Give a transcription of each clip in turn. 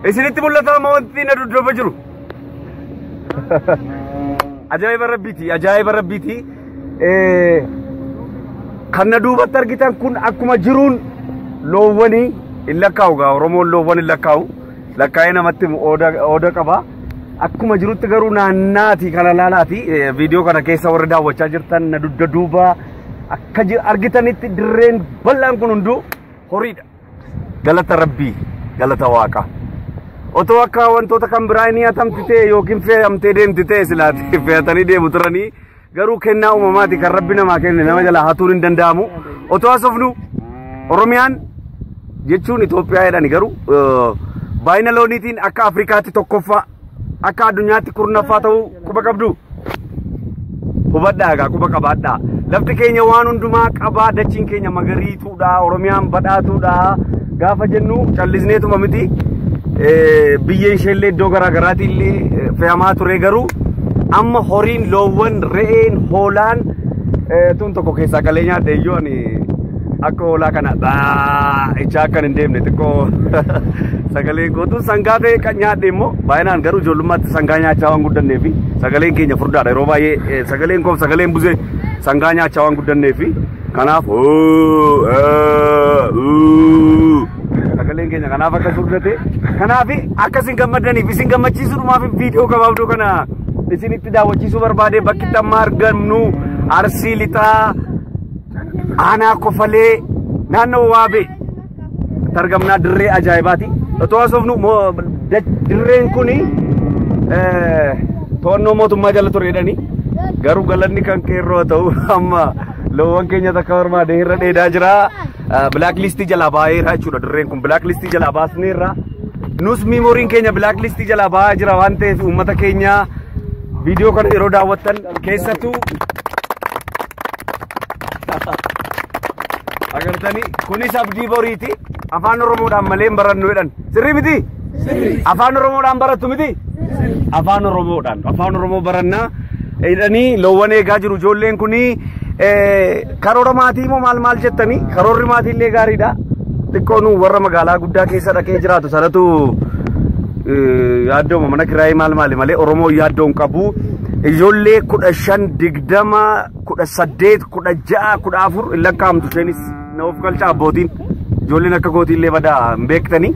isinitti mul'ata wanti na dudduuba jiru. Ajaa'iba rabbiiti. Kan na duubatti argitan kun akkuma jiruun loowwanii hin lakkaa'u gaa Oromoon loowwan hin lakkaa'u. Lakkaa'ee namatti ooda qaba. Akkuma jirutti garuu naannaati kana laalaati. Viidiyoo kana keessa warri daawwachaa jirtan na dudduuba akka argitanitti dirreen bal'aan kun hunduu horiidha. Galata Rabbii, galata Waaqa. Otoo akka wantoota kan biraa ni atamtite yookiin fe'amtee deemtite silaati fe'atanii deemu turanii garuu kennaa uumamaati kan Rabbi namaa kenne nama jala hatuun hin danda'amu. Otoo asofnu Oromiyaan jechuun Itoophiyaa jedhani garuu baay'ina looniitiin akka Afrikaatti tokkoffaa akka addunyaatti kurnaffaa ta'uu quba qabdu. Hubadhaa egaa quba qabaadhaa. Lafti keenya waan hundumaa qabaa, dachiin keenya magariituudha, Oromiyaan badhaatuudha. Gaafa jennu callisneetuma miti. Biyyeen isheellee iddoo garaagaraatti illee fe'amaa ture garuu amma horiin, loowwan, re'een, hoolaan tun tokko keessaa qalee nyaadhe iyyuu ani akka hoolaa kana ichaa akkan hin deemne xiqqoo sagaleen kootu sangaa ta'e kan nyaadhe immoo baay'inaan garuu ijoollummaatti sangaa nyaachaa waan guddannee fi sagaleen keenya furdaadha yeroo baay'ee sagaleen koof sagaleen buzee sangaa nyaachaa waan guddannee fi kanaaf sagaleen keenya kanaaf akka furdate kanaaf akkasin gammadaniif isin gammachiisuudhumaaf viidiyoo gabaabduu kana isinitti daawwachiisuu barbaade bakki amma argamnu Arsii Lixaa aanaa Kofalee naannoo Waabee targamnaa dirree ajaa'ibaati. Otoo asofnu dirreen kuni to'annoo mootummaa jala turedhani garuu galanni kan qeerroo ta'u amma loowwan keenya takka barbaade irra dheedaa jira. Blacklistii jalaa baay'eera jechuudha dirreen kun blacklistii jalaa baasneerra. Nus meemoriin keenya blacklistii jalaa baay'ee jira waan ta'eef uummata keenya viidiyoo kana yeroo daawwattan keessattuu agartanii kunis abdii boriiti. Afaan Oromoodhaan malee barannu jedhan sirrii miti? Afaan Oromoodhaan barattu miti? Afaan Oromoo barannaa jedhanii loowwan eegaa jiru ijoolleen kunii. Karoora maatii moo maal jettanii? Karoorri maatii illee gaariidha. Xiqqoo nu warra magaalaa guddaa keessa dhaqee jiraatu sanatu yaaddooma mana kiraayii maali malee Oromoo yaaddoon qabu. Ijoollee 15, 20, 18, 16, 14 hin lakkaa'amtu isheenis na of galcha abbootiin. Ijoolleen akka gootii illee badaa hin beektanii.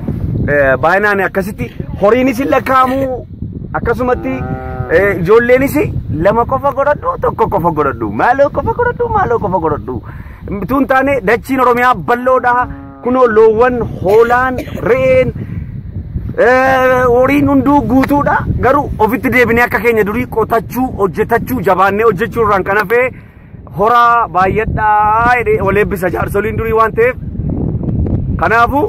Baay'inaan akkasitti horiinis hin lakkaa'amu akkasumatti ijoolleenis lama qofa godhadhu tokko qofa godhadhu maaloo qofa godhadhu tun taane dachiin Oromiyaa bal'oodha. Kunoo loowwan, hoolaan, re'een horiin hunduu guutuudha garuu ofitti deebinee akka keenya durii qotachuu hojjetachuu jabaannee hojjechuu irraan kan hafee horaa baay'adhaa jedhee ol eebbisa jaarsoliin durii waan ta'eef kanaafu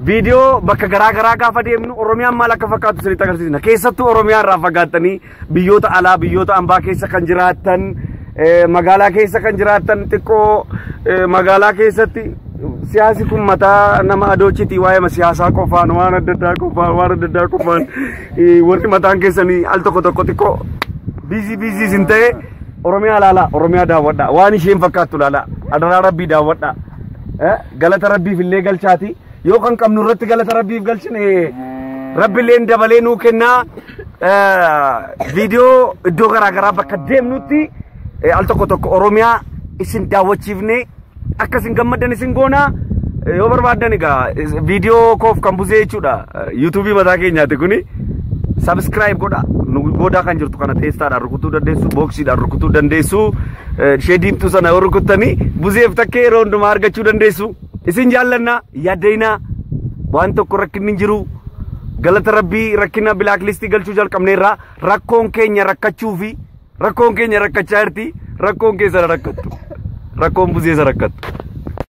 viidiyoo bakka garaagaraa gaafa deemnu Oromiyaan maal akka fakkaatu isinitti agarsiisna. Keessattuu Oromiyaa irraa fagaattanii biyyoota alaa biyyoota ambaa keessa kan jiraattan magaalaa keessa kan jiraattan xiqqoo magaalaa keessatti siyaasi kun mataa nama adoochiti waa'ee siyaasaa qofaan waan adda addaa qofaan warri mataan keessanii al tokko xiqqoo biizii isin ta'e Oromiyaa laala Oromiyaa daawwadha waan isheen fakkaattu laala adaraa Rabbii daawwadha. Galata Rabbiif illee galchaati yoo kan qabnu irratti galata Rabbiif galchine Rabbi illee dabalee nuu kennaa. Viidiyoo iddoo garaagaraa bakka deemnutti al tokko Oromiyaa isin daawwachiifne akkasin gammadan isin goona yoo barbaadan egaa viidiyoo koof kan buzee jechuudha YouTube mataa keenyaati kuni subscribe godha nu godhaa kan jirtu kana teestaadhaan rukutuu dandeessu boksiidhaan rukutuu dandeessu ishee diimtuu sana yoo rukuttanii buzeef takkee yeroo hundumaa argachuu dandeessu. Isin jaallanna yaaddeynaa waan tokko rakkinni jiru galata Rabbii rakkina blacklistii galchuu jalqabneerraa rakkoon keenya rakkachuu fi rakkoon keenya rakkachaa jirti rakkoon keessa rakkattu rakkoon buzee rakkattu.